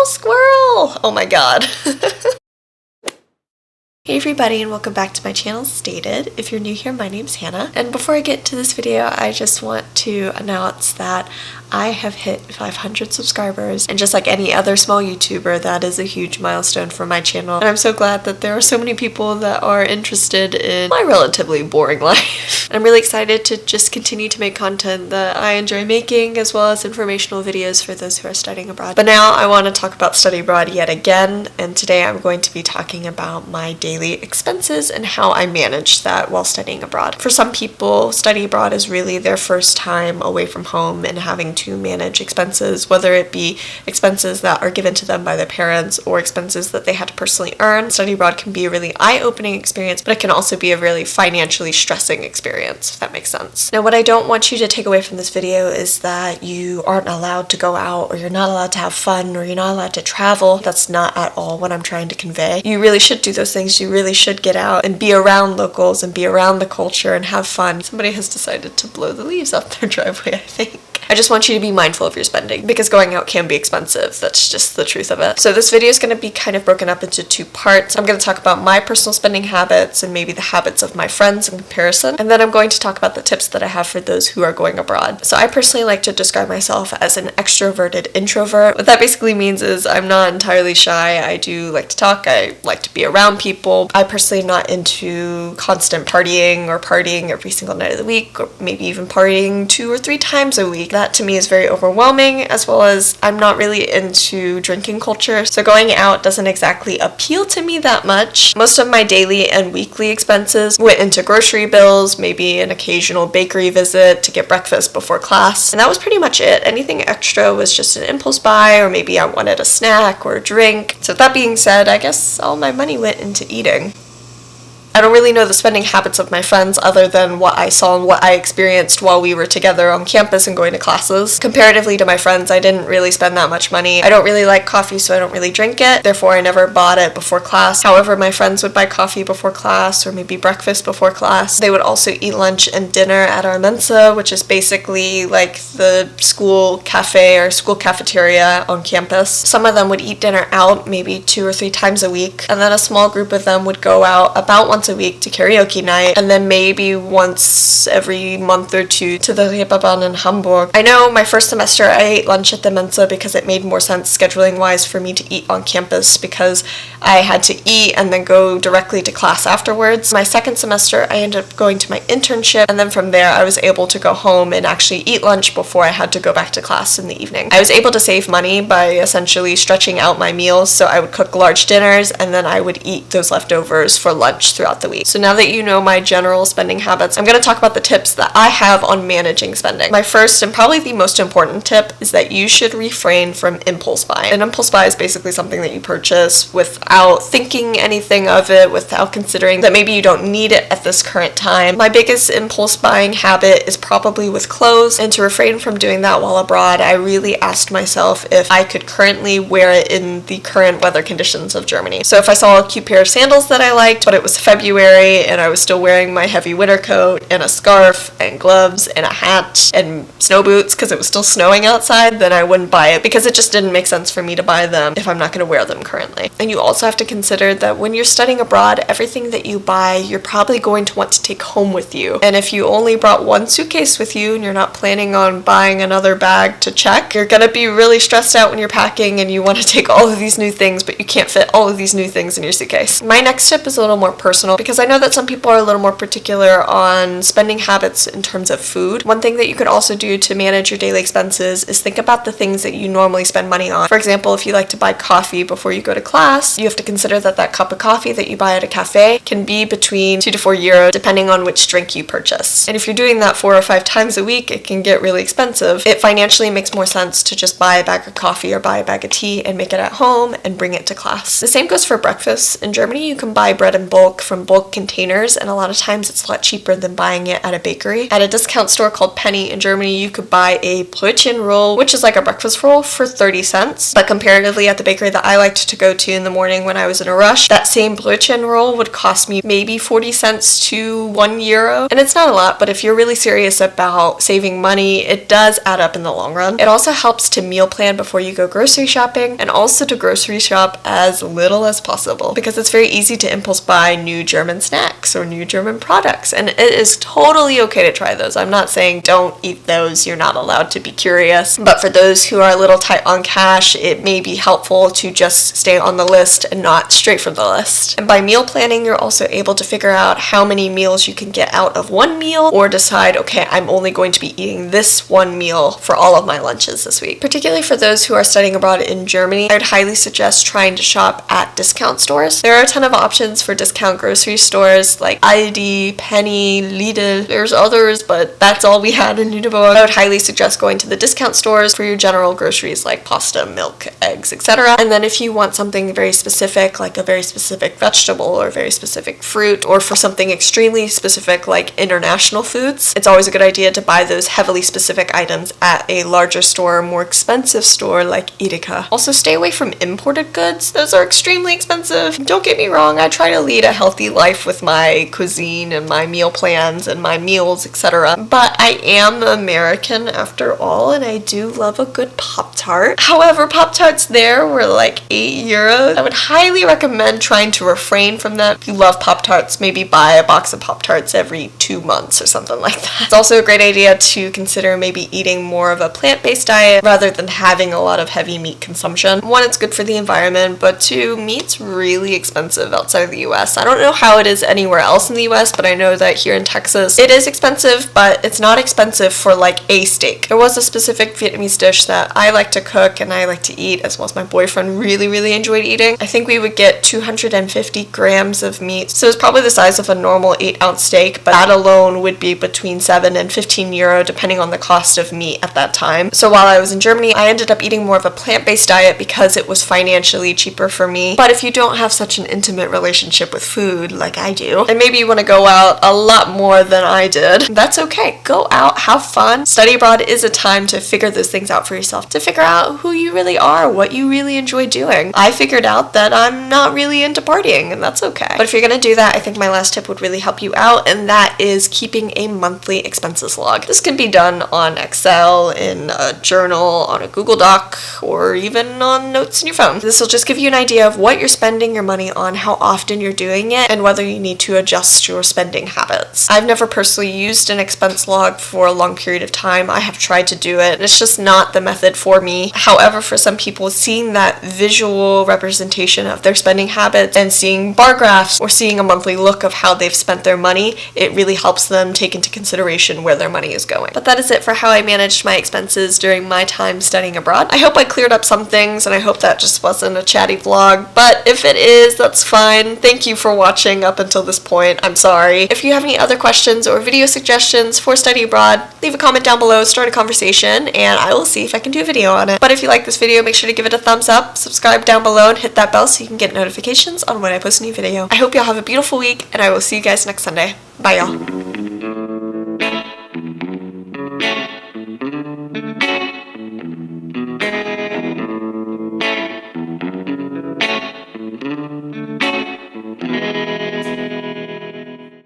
squirrel! Oh my god. Hey everybody, and welcome back to my channel, Stated. If you're new here, my name's Hannah. And before I get into this video, I just want to announce that I have hit 500 subscribers, and just like any other small YouTuber, that is a huge milestone for my channel. And I'm so glad that there are so many people that are interested in my relatively boring life. I'm really excited to just continue to make content that I enjoy making, as well as informational videos for those who are studying abroad. But now I want to talk about study abroad yet again, and today I'm going to be talking about my daily expenses and how I manage that while studying abroad. For some people, study abroad is really their first time away from home and having to manage expenses, whether it be expenses that are given to them by their parents or expenses that they had to personally earn. Study abroad can be a really eye-opening experience, but it can also be a really financially stressing experience, if that makes sense. Now, what I don't want you to take away from this video is that you aren't allowed to go out, or you're not allowed to have fun, or you're not allowed to travel. That's not at all what I'm trying to convey. You really should do those things. You really should get out and be around locals and be around the culture and have fun. Somebody has decided to blow the leaves off their driveway, I think. I just want you to be mindful of your spending, because going out can be expensive. That's just the truth of it. So this video is going to be kind of broken up into two parts. I'm going to talk about my personal spending habits and maybe the habits of my friends in comparison. And then I'm going to talk about the tips that I have for those who are going abroad. So I personally like to describe myself as an extroverted introvert. What that basically means is I'm not entirely shy. I do like to talk. I like to be around people. I personally am not into constant partying or partying every single night of the week, or maybe even partying 2 or 3 times a week. That to me is very overwhelming, as well as I'm not really into drinking culture, so going out doesn't exactly appeal to me that much. Most of my daily and weekly expenses went into grocery bills, maybe an occasional bakery visit to get breakfast before class, and that was pretty much it. Anything extra was just an impulse buy, or maybe I wanted a snack or a drink. So with that being said, I guess all my money went into eating. I don't really know the spending habits of my friends other than what I saw and what I experienced while we were together on campus and going to classes. Comparatively to my friends, I didn't really spend that much money. I don't really like coffee, so I don't really drink it. Therefore, I never bought it before class. However, my friends would buy coffee before class, or maybe breakfast before class. They would also eat lunch and dinner at our Mensa, which is basically like the school cafe or school cafeteria on campus. Some of them would eat dinner out maybe 2 or 3 times a week, and then a small group of them would go out about once a week to karaoke night, and then maybe once every month or 2 to the Reeperbahn in Hamburg. I know my first semester I ate lunch at the Mensa because it made more sense scheduling wise for me to eat on campus, because I had to eat and then go directly to class afterwards. My second semester I ended up going to my internship, and then from there I was able to go home and actually eat lunch before I had to go back to class in the evening. I was able to save money by essentially stretching out my meals, so I would cook large dinners and then I would eat those leftovers for lunch throughout the week. So now that you know my general spending habits, I'm going to talk about the tips that I have on managing spending. My first and probably the most important tip is that you should refrain from impulse buying. An impulse buy is basically something that you purchase without thinking anything of it, without considering that maybe you don't need it at this current time. My biggest impulse buying habit is probably with clothes, and to refrain from doing that while abroad, I really asked myself if I could currently wear it in the current weather conditions of Germany. So if I saw a cute pair of sandals that I liked, but it was February and I was still wearing my heavy winter coat and a scarf and gloves and a hat and snow boots because it was still snowing outside, then I wouldn't buy it, because it just didn't make sense for me to buy them if I'm not going to wear them currently. And you also have to consider that when you're studying abroad, everything that you buy, you're probably going to want to take home with you. And if you only brought one suitcase with you and you're not planning on buying another bag to check, you're going to be really stressed out when you're packing and you want to take all of these new things, but you can't fit all of these new things in your suitcase. My next tip is a little more personal, because I know that some people are a little more particular on spending habits in terms of food. One thing that you could also do to manage your daily expenses is think about the things that you normally spend money on. For example, if you like to buy coffee before you go to class, you have to consider that that cup of coffee that you buy at a cafe can be between 2 to 4 euros depending on which drink you purchase. And if you're doing that 4 or 5 times a week, it can get really expensive. It financially makes more sense to just buy a bag of coffee or buy a bag of tea and make it at home and bring it to class. The same goes for breakfast. In Germany, you can buy bread in bulk from from bulk containers, and a lot of times it's a lot cheaper than buying it at a bakery. At a discount store called Penny in Germany, you could buy a Brötchen roll, which is like a breakfast roll, for 30 cents. But comparatively, at the bakery that I liked to go to in the morning when I was in a rush, that same Brötchen roll would cost me maybe 40 cents to €1. And it's not a lot, but if you're really serious about saving money, it does add up in the long run. It also helps to meal plan before you go grocery shopping, and also to grocery shop as little as possible, because it's very easy to impulse buy new German snacks or new German products, and it is totally okay to try those. I'm not saying don't eat those, you're not allowed to be curious, but for those who are a little tight on cash, it may be helpful to just stay on the list and not stray from the list. And by meal planning, you're also able to figure out how many meals you can get out of one meal, or decide, okay, I'm only going to be eating this one meal for all of my lunches this week. Particularly for those who are studying abroad in Germany, I would highly suggest trying to shop at discount stores. There are a ton of options for discount grocery stores like Aldi, Penny, Lidl. There's others, but that's all we had in Lüneburg. I would highly suggest going to the discount stores for your general groceries like pasta, milk, eggs, etc. And then if you want something very specific, like a very specific vegetable or very specific fruit, or for something extremely specific like international foods, it's always a good idea to buy those heavily specific items at a larger store, more expensive store like Edeka. Also, stay away from imported goods. Those are extremely expensive. Don't get me wrong, I try to lead a healthy life with my cuisine and my meal plans and my meals, etc. But I am American after all, and I do love a good Pop-Tart. However, Pop-Tarts there were like €8. I would highly recommend trying to refrain from that. If you love Pop-Tarts, maybe buy a box of Pop-Tarts every 2 months or something like that. It's also a great idea to consider maybe eating more of a plant-based diet rather than having a lot of heavy meat consumption. One, it's good for the environment, but two, meat's really expensive outside of the US. I don't know how it is anywhere else in the US, but I know that here in Texas it is expensive, but it's not expensive for like a steak. There was a specific Vietnamese dish that I like to cook and I like to eat, as well as my boyfriend really enjoyed eating. I think we would get 250 grams of meat, so it's probably the size of a normal 8-ounce steak, but that alone would be between €7 and €15 depending on the cost of meat at that time. So while I was in Germany, I ended up eating more of a plant-based diet because it was financially cheaper for me. But if you don't have such an intimate relationship with food like I do, and maybe you want to go out a lot more than I did, that's okay. Go out, have fun. Study abroad is a time to figure those things out for yourself, to figure out who you really are, what you really enjoy doing. I figured out that I'm not really into partying, and that's okay. But if you're going to do that, I think my last tip would really help you out, and that is keeping a monthly expenses log. This can be done on Excel, in a journal, on a Google Doc, or even on notes in your phone. This will just give you an idea of what you're spending your money on, how often you're doing it, and whether you need to adjust your spending habits. I've never personally used an expense log for a long period of time. I have tried to do it, and it's just not the method for me. However, for some people, seeing that visual representation of their spending habits and seeing bar graphs or seeing a monthly look of how they've spent their money, it really helps them take into consideration where their money is going. But that is it for how I managed my expenses during my time studying abroad. I hope I cleared up some things, and I hope that just wasn't a chatty vlog, but if it is, that's fine. Thank you for watching up until this point. I'm sorry. If you have any other questions or video suggestions for study abroad, leave a comment down below, start a conversation, and I will see if I can do a video on it. But if you like this video, make sure to give it a thumbs up, subscribe down below, and hit that bell so you can get notifications on when I post a new video. I hope y'all have a beautiful week, and I will see you guys next Sunday. Bye, y'all.